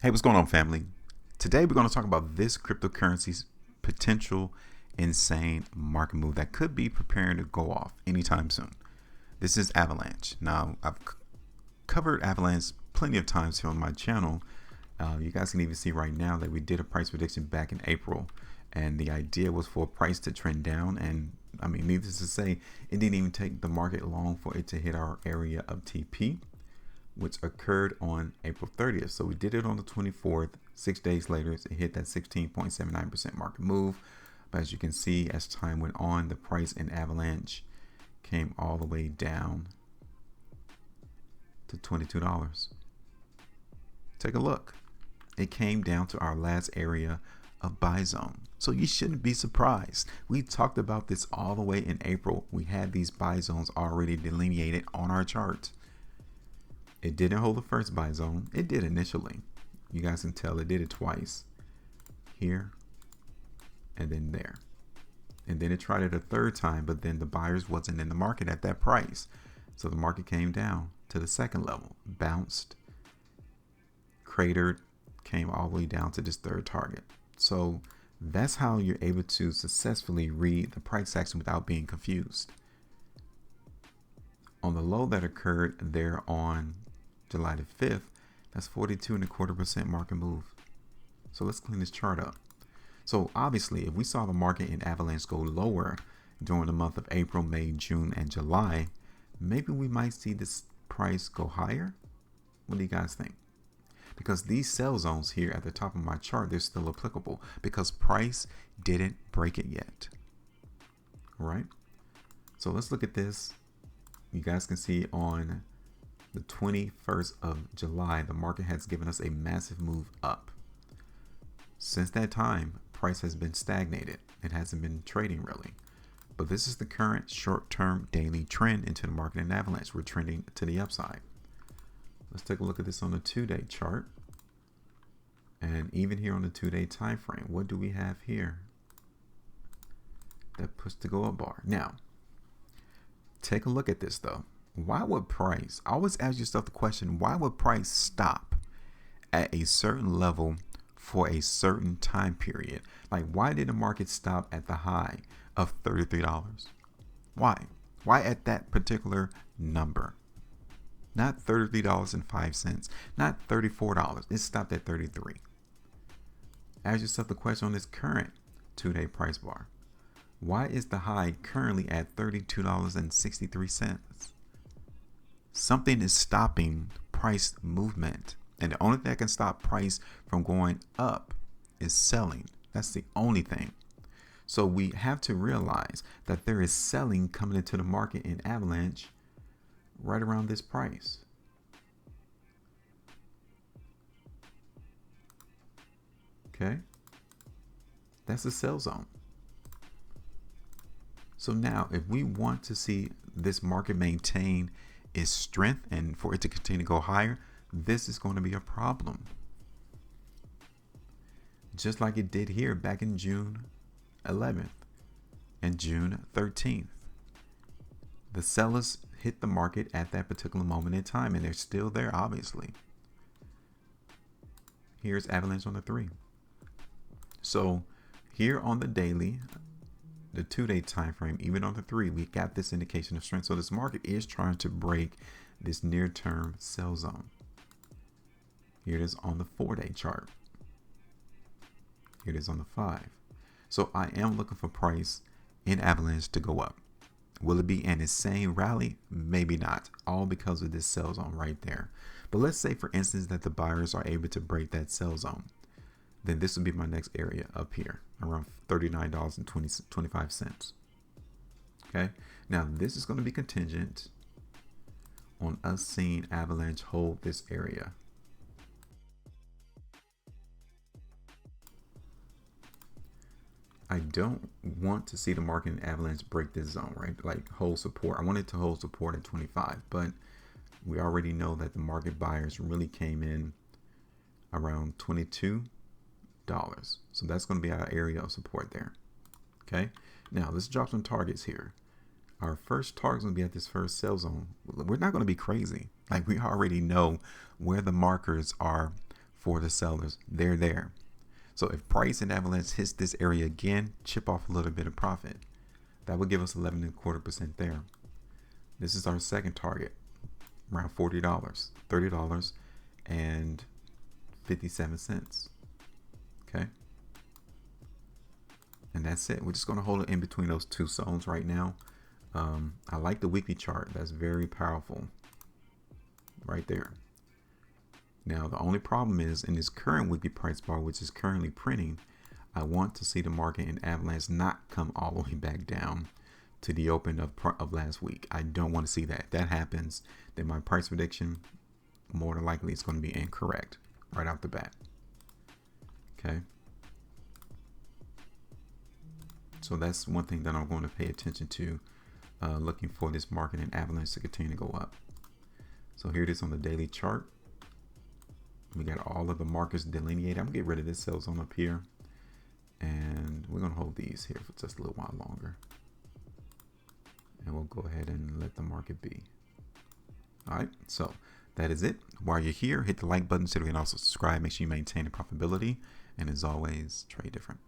Hey, what's going on, family? Today we're going to talk about this cryptocurrency's potential insane market move that could be preparing to go off anytime soon. This is Avalanche. Now, I've covered Avalanche plenty of times here on my channel. You guys can even see right now that we did a price prediction back in April, and the idea was for a price to trend down. And I mean, needless to say, it didn't even take the market long for it to hit our area of TP, which occurred on April 30th. So we did it on the 24th. 6 days later, it hit that 16.79% market move. But as you can see, as time went on, the price in Avalanche came all the way down to $22. Take a look. It came down to our last area of buy zone. So you shouldn't be surprised. We talked about this all the way in April. We had these buy zones already delineated on our chart. It didn't hold the first buy zone. It did initially. You guys can tell it did it twice. Here and then there. And then it tried it a third time, but then the buyers wasn't in the market at that price. So the market came down to the second level, bounced, cratered, came all the way down to this third target. So that's how you're able to successfully read the price action without being confused. On the low that occurred there on July the 5th, that's 42.25% market move. So let's clean this chart up. So obviously, if we saw the market in Avalanche go lower during the month of April, May, June, and July, maybe we might see this price go higher. What do you guys think? Because these sell zones here at the top of my chart, they're still applicable because price didn't break it yet. All right. So let's look at this. You guys can see on the 21st of July, the market has given us a massive move up. Since that time, price has been stagnated. It hasn't been trading really. But this is the current short-term daily trend into the market in Avalanche. We're trending to the upside. Let's take a look at this on the 2-day chart. And even here on the 2-day time frame, what do we have here? That puts the go up bar. Now, take a look at this though. Why would price, always ask yourself the question, why would price stop at a certain level for a certain time period? Like, why did the market stop at the high of $33? Why? Why at that particular number? Not $33.05, not $34. It stopped at 33. Ask yourself the question on this current 2-day price bar. Why is the high currently at $32.63? Something is stopping price movement. And the only thing that can stop price from going up is selling. That's the only thing. So we have to realize that there is selling coming into the market in Avalanche right around this price. Okay. That's the sell zone. So now if we want to see this market maintain its strength and for it to continue to go higher, this is going to be a problem. Just like it did here back in June 11th and June 13th. The sellers hit the market at that particular moment in time, and they're still there, obviously. Here's Avalanche on the 3. So here on the daily, the 2-day time frame, even on the 3, we got this indication of strength. So this market is trying to break this near-term sell zone. Here it is on the 4-day chart. Here it is on the 5. So I am looking for price in Avalanche to go up. Will it be an insane rally? Maybe not, all because of this sell zone right there. But let's say, for instance, that the buyers are able to break that sell zone. Then this would be my next area up here, around $39.25. Okay, now this is going to be contingent on us seeing Avalanche hold this area. I don't want to see the market in Avalanche break this zone, right? Like hold support. I want it to hold support at 25, but we already know that the market buyers really came in around $22. So that's going to be our area of support there. Okay. Now let's drop some targets here. Our first target is going to be at this first sell zone. We're not going to be crazy. Like, we already know where the markers are for the sellers. They're there. So if price in Avalanche hits this area again, chip off a little bit of profit. That would give us 11.25% there. This is our second target, around $40, $30 and 57 cents. Okay. And that's it. We're just going to hold it in between those two zones right now. I like the weekly chart. That's very powerful right there. Now, the only problem is in this current weekly price bar, which is currently printing, I want to see the market in Avalanche not come all the way back down to the open of last week. I don't want to see that. If that happens, then my price prediction, more than likely, is going to be incorrect right off the bat. Okay. So that's one thing that I'm going to pay attention to, looking for this market in Avalanche to continue to go up. So here it is on the daily chart. We got all of the markers delineated. I'm gonna get rid of this sell zone up here, and we're gonna hold these here for just a little while longer, and we'll go ahead and let the market be. All right, so that is it. While you're here, hit the like button so you can also subscribe. Make sure you maintain the profitability, and as always, trade different.